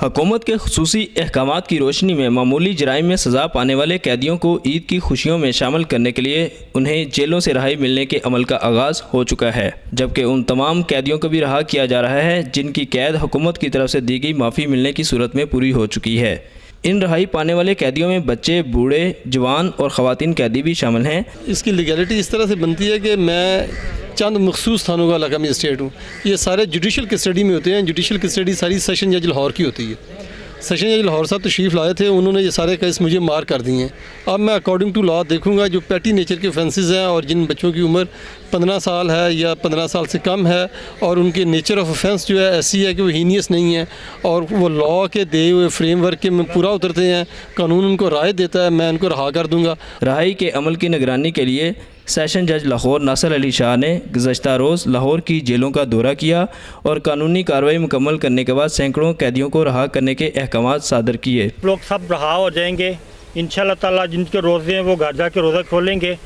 हुकूमत के खुसूसी अहकामात की रोशनी में मामूली जराइम में सज़ा पाने वाले कैदियों को ईद की खुशियों में शामिल करने के लिए उन्हें जेलों से रहाई मिलने के अमल का आगाज़ हो चुका है, जबकि उन तमाम कैदियों को भी रहा किया जा रहा है जिनकी कैद हुकूमत की तरफ से दी गई माफ़ी मिलने की सूरत में पूरी हो चुकी है। इन रहाई पाने वाले कैदियों में बच्चे, बूढ़े, जवान और ख़वातीन कैदी भी शामिल हैं। इसकी लीगैलिटी इस तरह से बनती है कि मैं चंद मखसूस थानों का इलाका में स्टेट हूँ। ये सारे जुडिशल कस्टडी में होते हैं। जुडिशल कस्टडी सारी सेशन जज लाहौर की होती है। सेशन जज लाहौर साहब तशरीफ़ लाए थे, उन्होंने ये सारे केस मुझे मार कर दिए हैं। अब मैं अकॉर्डिंग टू लॉ देखूँगा जो पैटी नेचर के ऑफेंसेस हैं और जिन बच्चों की उम्र 15 साल है या 15 साल से कम है और उनके नेचर ऑफ ऑफेंस जो है ऐसी है कि वो हीनियस नहीं है और वो लॉ के दिए हुए फ्रेमवर्क के में पूरा उतरते हैं, कानून उनको राय देता है, मैं उनको रहा कर दूँगा। रहाई के अमल की निगरानी के लिए सेशन जज लाहौर नासिर अली शाह ने गुज़श्ता रोज़ लाहौर की जेलों का दौरा किया और कानूनी कार्रवाई मुकम्मल करने के बाद सैकड़ों कैदियों को रहा करने के अहकामात सादर किए। लोग सब रहा हो जाएंगे इंशाअल्लाह ताला। जिनके रोज़े हैं वो घर जाके रोज़ा खोलेंगे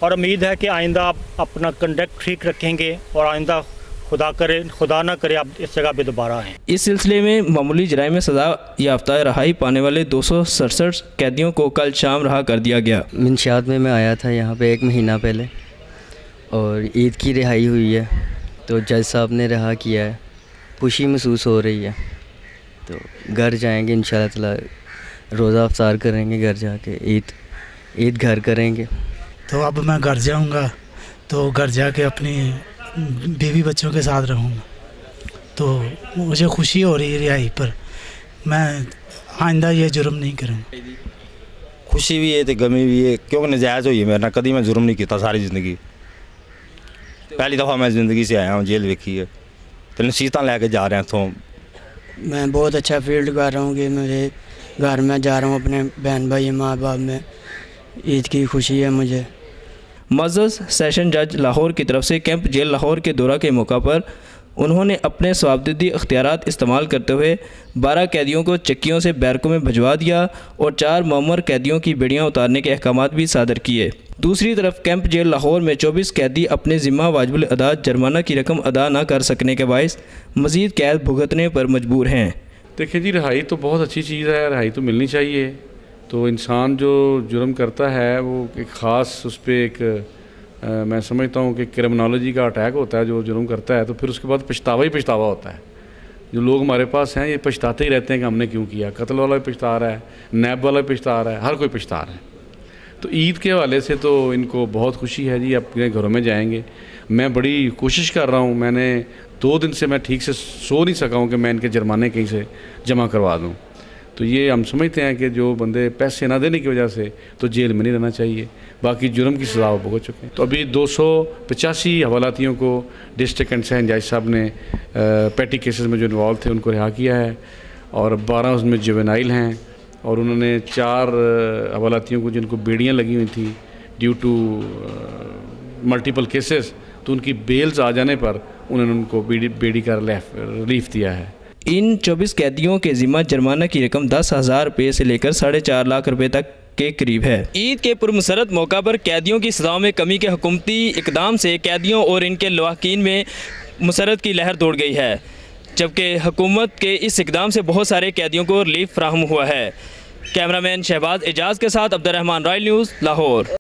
और उम्मीद है कि आइंदा आप अपना कंडक्ट ठीक रखेंगे और आइंदा खुदा ना करे आप इस जगह पे दोबारा आएँ। इस सिलसिले में मामूली जराइम में सज़ा याफ्ता रहाई पाने वाले 267 कैदियों को कल शाम रहा कर दिया गया। मंशियात में मैं आया था यहाँ पे 1 महीना पहले और ईद की रिहाई हुई है तो जज साहब ने रहा किया है। खुशी महसूस हो रही है तो घर जाएंगे इंशाअल्लाह ताला, रोज़ा अफ्तार करेंगे, घर जाके ईद घर करेंगे। तो अब मैं घर जाऊँगा तो घर जाके अपनी बीवी बच्चों के साथ रहूँगा तो मुझे खुशी हो रही है रिहाई पर। मैं आइंदा ये जुर्म नहीं करूँगा। खुशी भी है तो गमी भी है क्योंकि नजायज़ हुई है मेरे ना, कभी मैं जुर्म नहीं किया सारी ज़िंदगी। पहली दफ़ा मैं ज़िंदगी से आया हूँ, जेल देखी है तो नसीहत लेके जा रहे हैं। तो मैं बहुत अच्छा फील्ड कर रहा हूँ कि मेरे घर में जा रहा हूँ अपने बहन भाई माँ बाप में। ईद की खुशी है मुझे। मज़ज़ सेशन जज लाहौर की तरफ से कैंप जेल लाहौर के दौरा के मौका पर उन्होंने अपने स्वाबदिदी इख्तियारात इस्तेमाल करते हुए 12 कैदियों को चक्कियों से बैरकों में भिजवा दिया और 4 मअमर कैदियों की बेड़ियाँ उतारने के अहकामात भी सादर किए। दूसरी तरफ कैंप जेल लाहौर में 24 कैदी अपने ज़िम्मा वाजिबुल अदा जुर्माना की रकम अदा न कर सकने के बायस मज़ीद कैद भुगतने पर मजबूर हैं। देखिए जी, रिहाई तो बहुत अच्छी चीज़ है, रिहाई तो मिलनी चाहिए। तो इंसान जो जुर्म करता है वो एक ख़ास उस पर एक मैं समझता हूँ कि क्रिमिनोलॉजी का अटैक होता है। जो जुर्म करता है तो फिर उसके बाद पछतावा ही पछतावा होता है। जो लोग हमारे पास हैं ये पछताते ही रहते हैं कि हमने क्यों किया। कत्ल वाला भी पछता रहा है, नैब वाला भी पछता रहा है, हर कोई पछता रहा है। तो ईद के हवाले से तो इनको बहुत खुशी है जी, अपने घरों में जाएंगे। मैं बड़ी कोशिश कर रहा हूँ, मैंने 2 दिन से मैं ठीक से सो नहीं सका हूँ कि मैं इनके जुर्माने कहीं से जमा करवा दूँ। तो ये हम समझते हैं कि जो बंदे पैसे ना देने की वजह से तो जेल में नहीं रहना चाहिए, बाकी जुर्म की सज़ा भुगत चुके हैं। तो अभी 285 हवालातियों को डिस्ट्रिक्ट एंड सेशन जज साहब ने पैटी केसेस में जो इन्वॉल्व थे उनको रिहा किया है और 12 उसमें जुवेनाइल हैं और उन्होंने 4 हवालातियों को जिनको बेड़ियाँ लगी हुई थी ड्यू टू मल्टीपल केसेस, तो उनकी बेल्स आ जाने पर उन्होंने उनको बेड़ी का रिलीफ दिया है। इन 24 कैदियों के ज़िम्मा जुर्माना की रकम 10,000 रुपये से लेकर 4.5 लाख रुपये तक के करीब है। ईद के पुरमसरत मौका पर कैदियों की सज़ाओं में कमी के हुकूमती इकदाम से कैदियों और इनके लवाकिन में मुसरत की लहर दौड़ गई है, जबकि हुकूमत के इस इकदाम से बहुत सारे कैदियों को रिलीफ फराहम हुआ है। कैमरामैन शहबाज एजाज के साथ अब्दुर्रहमान रॉयल न्यूज़ लाहौर।